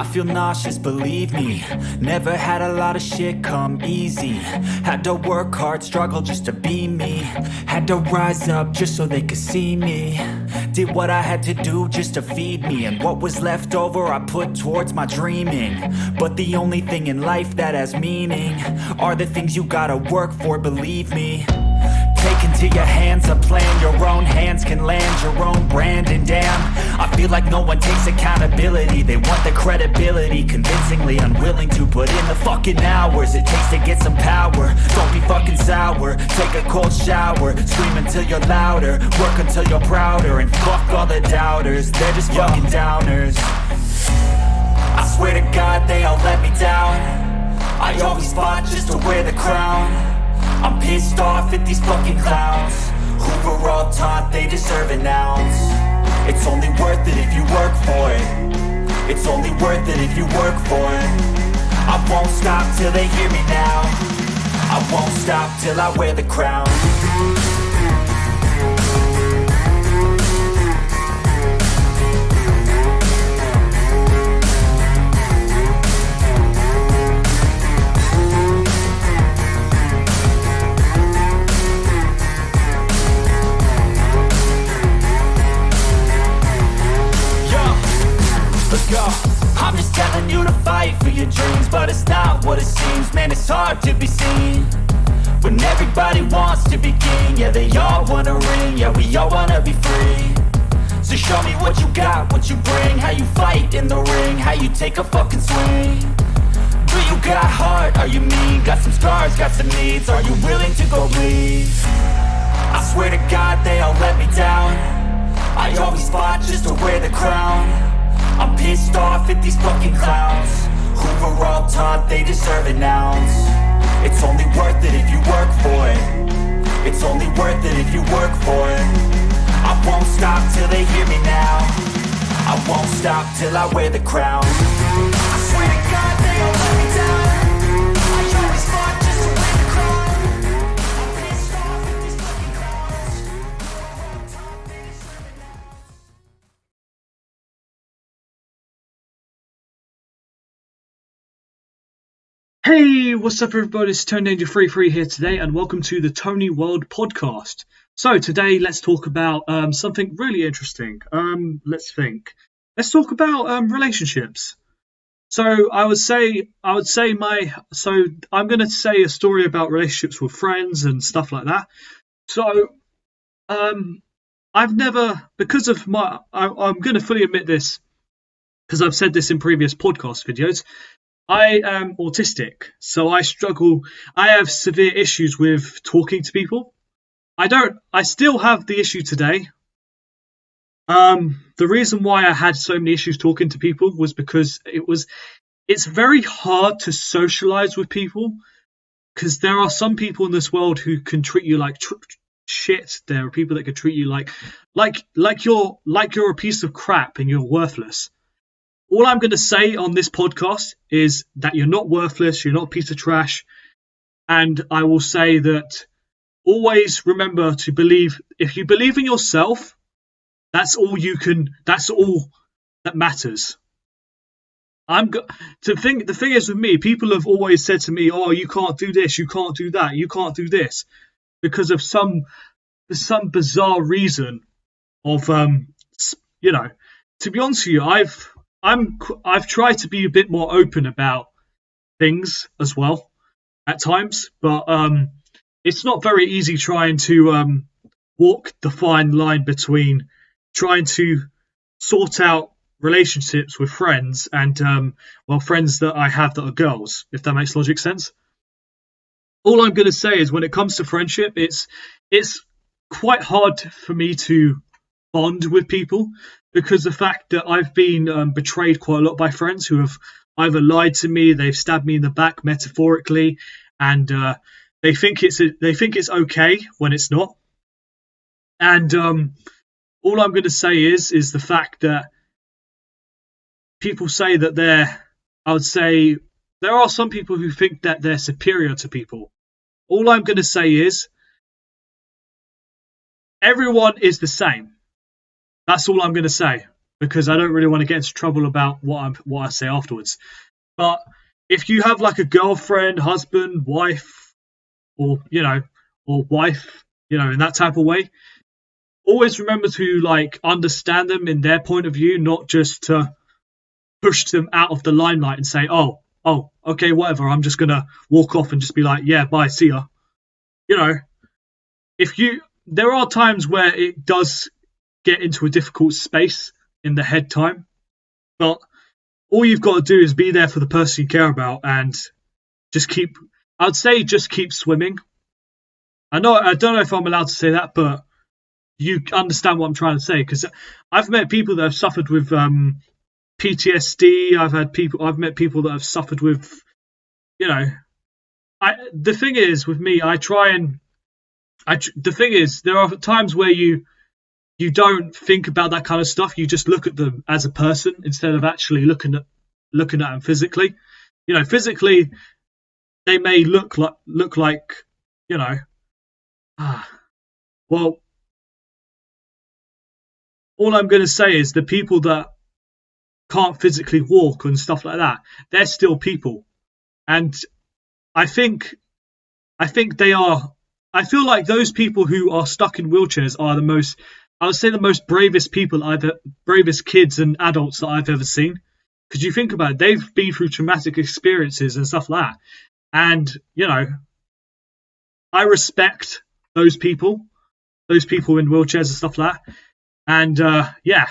I feel nauseous, believe me. Never had a lot of shit come easy. Had to work hard, struggle just to be me. Had to rise up just so they could see me. Did what I had to do just to feed me. And what was left over I put towards my dreaming. But the only thing in life that has meaning are the things you gotta work for, believe me. Take into your hands a plan, your own hands can land your own brand. And damn, I feel like no one takes accountability. They want the credibility, convincingly unwilling to put in the fucking hours it takes to get some power. Don't be fucking sour, take a cold shower. Scream until you're louder, work until you're prouder. And fuck all the doubters, they're just fucking downers. I swear to God they all let me down. I always fought just to wear the crown. I'm pissed off at these fucking clowns who were all taught they deserve an ounce. It's only worth it if you work for it. It's only worth it if you work for it. I won't stop till they hear me now. I won't stop till I wear the crown. I'm just telling you to fight for your dreams, but it's not what it seems. Man, it's hard to be seen when everybody wants to be king. Yeah, they all wanna ring, yeah, we all wanna be free. So show me what you got, what you bring, how you fight in the ring, how you take a fucking swing. Do you got heart, are you mean? Got some scars, got some needs, are you willing to go bleed? I swear to God they all let me down. I always fought just to wear the crown. I'm pissed off at these fucking clowns who were all taught they deserve an ounce. It's only worth it if you work for it. It's only worth it if you work for it. I won't stop till they hear me now. I won't stop till I wear the crown. I swear to God they all let me down. I always fought just to wear the crown. I'm pissed off at these fucking clowns who were all taught they deserve an ounce. Hey, what's up everybody, it's Tony Danger 33 here today and welcome to the Tony World Podcast. So today let's talk about something really interesting. Let's talk about relationships. So I'm going to say a story about relationships with friends and stuff like that. So I'm going to fully admit this because I've said this in previous podcast videos. I am autistic, so I have severe issues with talking to people. I still have the issue today. The reason why I had so many issues talking to people was because it's very hard to socialize with people because there are some people in this world who can treat you like shit. There are people that can treat you like you're a piece of crap and you're worthless. All I'm going to say on this podcast is that you're not worthless, you're not a piece of trash, and I will say that always remember to believe. If you believe in yourself, that's all that matters. The thing is with me, people have always said to me, "Oh, you can't do this, you can't do that, you can't do this," because of some bizarre reason of To be honest with you, I've tried to be a bit more open about things as well at times, but it's not very easy trying to walk the fine line between trying to sort out relationships with friends and friends that I have that are girls, if that makes logic sense. All I'm going to say is when it comes to friendship, it's quite hard for me to bond with people because the fact that I've been betrayed quite a lot by friends who have either lied to me, they've stabbed me in the back metaphorically, and they think it's okay when it's not. And all I'm going to say is the fact that people say that I would say there are some people who think that they're superior to people. All I'm going to say is everyone is the same. That's all I'm going to say. because I don't really want to get into trouble about what I say afterwards. But if you have like a girlfriend, husband, wife, or or wife, in that type of way, always remember to like understand them in their point of view, not just to push them out of the limelight and say, oh, okay, whatever. I'm just gonna walk off and just be like, yeah, bye, see ya. You know, if you there are times where it does get into a difficult space in the head time, but all you've got to do is be there for the person you care about and just keep. I'd say just keep swimming. I don't know if I'm allowed to say that, but you understand what I'm trying to say, because I've met people that have suffered with PTSD. I've met people that have suffered with, you know. The thing is with me, the thing is, there are times where you don't think about that kind of stuff. You just look at them as a person instead of actually looking at them physically. Physically they may look like, you know, well, all I'm going to say is the people that can't physically walk and stuff like that, they're still people. And I think they are. I feel like those people who are stuck in wheelchairs are I would say the most bravest bravest kids and adults that I've ever seen. Because you think about it, they've been through traumatic experiences and stuff like that. And, I respect those people in wheelchairs and stuff like that. And, yeah,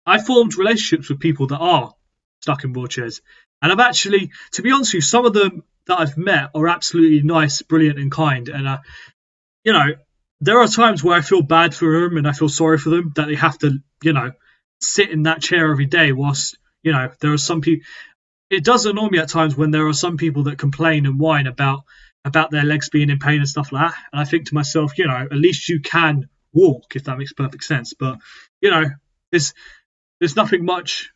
I formed relationships with people that are stuck in wheelchairs. And I've actually, to be honest with you, some of them that I've met are absolutely nice, brilliant, and kind. And, there are times where I feel bad for them and I feel sorry for them that they have to, sit in that chair every day whilst, there are some people. It does annoy me at times when there are some people that complain and whine about their legs being in pain and stuff like that. And I think to myself, at least you can walk, if that makes perfect sense. But, there's nothing much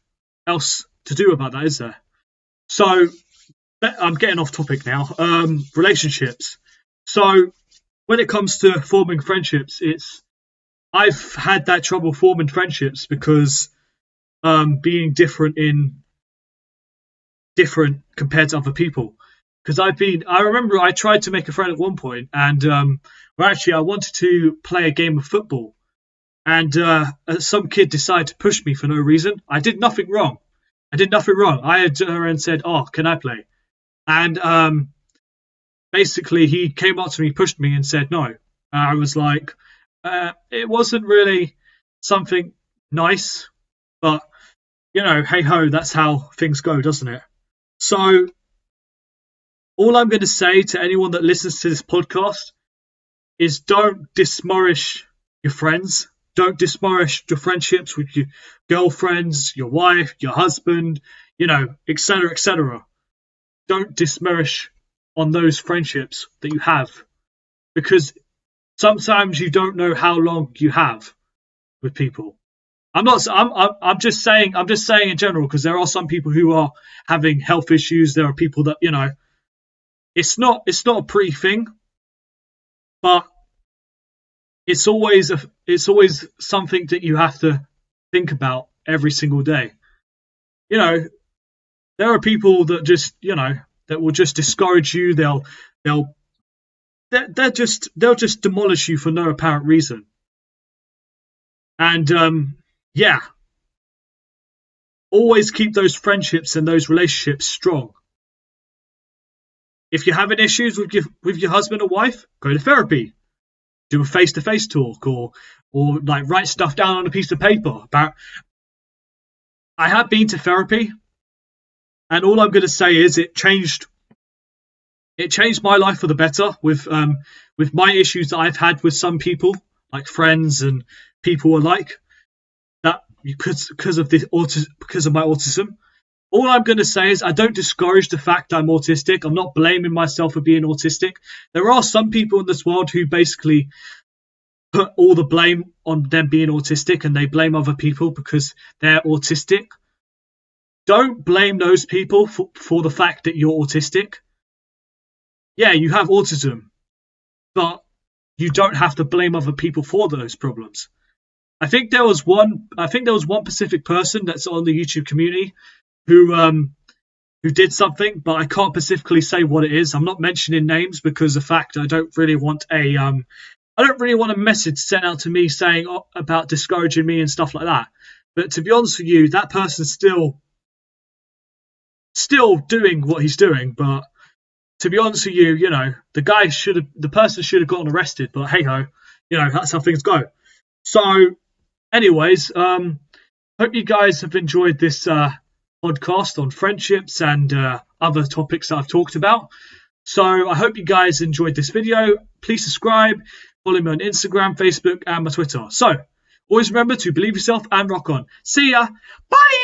else to do about that, is there? So I'm getting off topic now. Relationships. So when it comes to forming friendships, I've had that trouble forming friendships because being different compared to other people. Because I remember I tried to make a friend at one point, and I wanted to play a game of football, and some kid decided to push me for no reason. I did nothing wrong. I had and said, "Oh, can I play?" And basically, he came up to me, pushed me, and said no. I was like, it wasn't really something nice, but hey ho, that's how things go, doesn't it? So, all I'm going to say to anyone that listens to this podcast is don't disparage your friends. Don't disparage your friendships with your girlfriends, your wife, your husband, etc., etc. Don't disparage on those friendships that you have, because sometimes you don't know how long you have with people. I'm just saying in general, because there are some people who are having health issues. There are people that it's not a pretty thing, but it's always something that you have to think about every single day. There are people that just that will just discourage you. They'll just demolish you for no apparent reason. And yeah, always keep those friendships and those relationships strong. If you're having issues with your husband or wife, go to therapy. Do a face-to-face talk, or like write stuff down on a piece of paper. I have been to therapy, and all I'm going to say is it changed my life for the better with my issues that I've had with some people, like friends and people alike, that because of my autism. All I'm going to say is I don't discourage the fact I'm autistic. I'm not blaming myself for being autistic. There are some people in this world who basically put all the blame on them being autistic, and they blame other people because they're autistic. Don't blame those people for the fact that you're autistic. Yeah, you have autism, but you don't have to blame other people for those problems. I think there was one. I think there was one specific person that's on the YouTube community who did something, but I can't specifically say what it is. I'm not mentioning names because the fact I don't really want a message sent out to me saying about discouraging me and stuff like that. But to be honest with you, that person's still doing what he's doing. But to be honest with you, the person should have gotten arrested. But hey ho, that's how things go. So, anyways, hope you guys have enjoyed this podcast on friendships and other topics that I've talked about. So I hope you guys enjoyed this video. Please subscribe, follow me on Instagram, Facebook, and my Twitter. So always remember to believe yourself and rock on. See ya. Bye.